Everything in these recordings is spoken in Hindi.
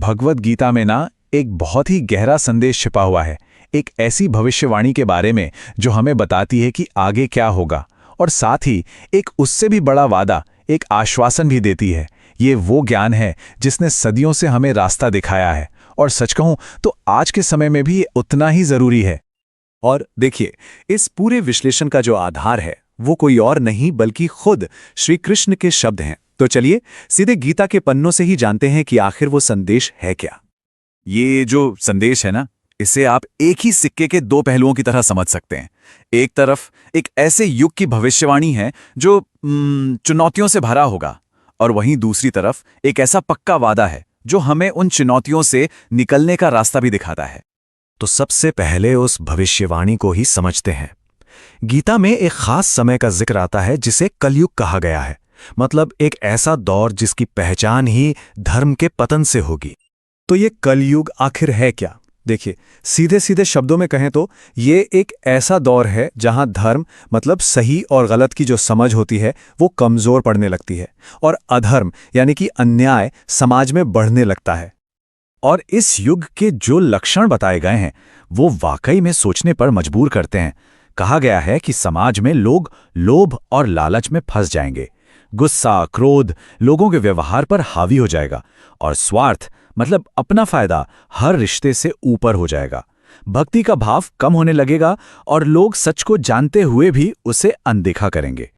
भगवद गीता में ना एक बहुत ही गहरा संदेश छिपा हुआ है, एक ऐसी भविष्यवाणी के बारे में जो हमें बताती है कि आगे क्या होगा, और साथ ही एक उससे भी बड़ा वादा, एक आश्वासन भी देती है। ये वो ज्ञान है जिसने सदियों से हमें रास्ता दिखाया है, और सच कहूं तो आज के समय में भी ये उतना ही जरूरी है। और देखिए, इस पूरे विश्लेषण का जो आधार है वो कोई और नहीं बल्कि खुद श्री कृष्ण के शब्द हैं। तो चलिए सीधे गीता के पन्नों से ही जानते हैं कि आखिर वो संदेश है क्या। ये जो संदेश है ना, इसे आप एक ही सिक्के के दो पहलुओं की तरह समझ सकते हैं। एक तरफ एक ऐसे युग की भविष्यवाणी है जो चुनौतियों से भरा होगा, और वहीं दूसरी तरफ एक ऐसा पक्का वादा है जो हमें उन चुनौतियों से निकलने का रास्ता भी दिखाता है। तो सबसे पहले उस भविष्यवाणी को ही समझते हैं। गीता में एक खास समय का जिक्र आता है जिसे कलयुग कहा गया है, मतलब एक ऐसा दौर जिसकी पहचान ही धर्म के पतन से होगी। तो ये कलयुग आखिर है क्या? देखिए, सीधे सीधे शब्दों में कहें तो ये एक ऐसा दौर है जहां धर्म मतलब सही और गलत की जो समझ होती है वो कमजोर पड़ने लगती है, और अधर्म यानी कि अन्याय समाज में बढ़ने लगता है। और इस युग के जो लक्षण बताए गए हैं वो वाकई में सोचने पर मजबूर करते हैं। कहा गया है कि समाज में लोग लोभ और लालच में फंस जाएंगे, गुस्सा क्रोध लोगों के व्यवहार पर हावी हो जाएगा, और स्वार्थ मतलब अपना फायदा हर रिश्ते से ऊपर हो जाएगा। भक्ति का भाव कम होने लगेगा और लोग सच को जानते हुए भी उसे अनदेखा करेंगे।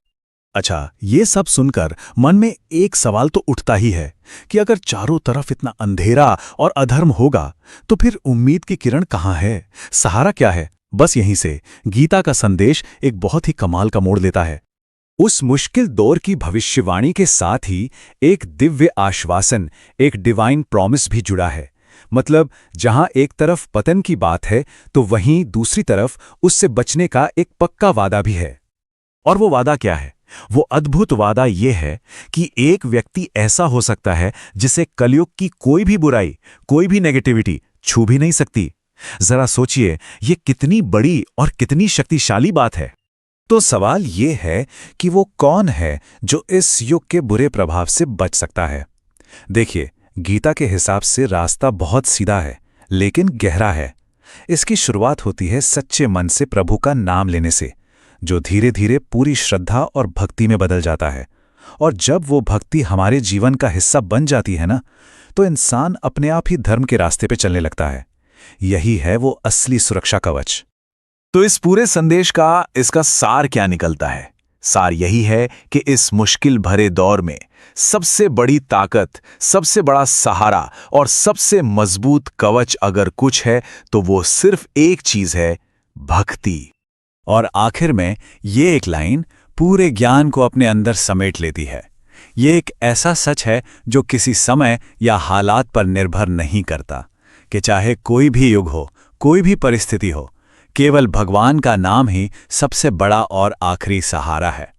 अच्छा, ये सब सुनकर मन में एक सवाल तो उठता ही है कि अगर चारों तरफ इतना अंधेरा और अधर्म होगा तो फिर उम्मीद की किरण कहाँ है, सहारा क्या है? बस यहीं से गीता का संदेश एक बहुत ही कमाल का मोड़ लेता है। उस मुश्किल दौर की भविष्यवाणी के साथ ही एक दिव्य आश्वासन, एक डिवाइन प्रॉमिस भी जुड़ा है। मतलब जहां एक तरफ पतन की बात है तो वहीं दूसरी तरफ उससे बचने का एक पक्का वादा भी है। और वो वादा क्या है? वो अद्भुत वादा ये है कि एक व्यक्ति ऐसा हो सकता है जिसे कलयुग की कोई भी बुराई, कोई भी नेगेटिविटी छू भी नहीं सकती। जरा सोचिए, ये कितनी बड़ी और कितनी शक्तिशाली बात है। तो सवाल ये है कि वो कौन है जो इस युग के बुरे प्रभाव से बच सकता है? देखिए, गीता के हिसाब से रास्ता बहुत सीधा है लेकिन गहरा है। इसकी शुरुआत होती है सच्चे मन से प्रभु का नाम लेने से, जो धीरे धीरे पूरी श्रद्धा और भक्ति में बदल जाता है। और जब वो भक्ति हमारे जीवन का हिस्सा बन जाती है ना, तो इंसान अपने आप ही धर्म के रास्ते पे चलने लगता है। यही है वो असली सुरक्षा कवच। तो इस पूरे संदेश का इसका सार क्या निकलता है? सार यही है कि इस मुश्किल भरे दौर में सबसे बड़ी ताकत, सबसे बड़ा सहारा और सबसे मजबूत कवच अगर कुछ है तो वो सिर्फ एक चीज है, भक्ति। और आखिर में ये एक लाइन पूरे ज्ञान को अपने अंदर समेट लेती है। ये एक ऐसा सच है जो किसी समय या हालात पर निर्भर नहीं करता, कि चाहे कोई भी युग हो, कोई भी परिस्थिति हो, केवल भगवान का नाम ही सबसे बड़ा और आखिरी सहारा है।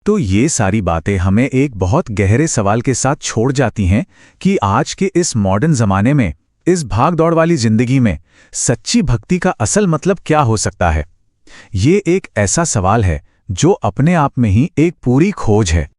तो ये सारी बातें हमें एक बहुत गहरे सवाल के साथ छोड़ जाती हैं कि आज के इस मॉडर्न जमाने में, इस भागदौड़ वाली जिंदगी में सच्ची भक्ति का असल मतलब क्या हो सकता है? ये एक ऐसा सवाल है जो अपने आप में ही एक पूरी खोज है।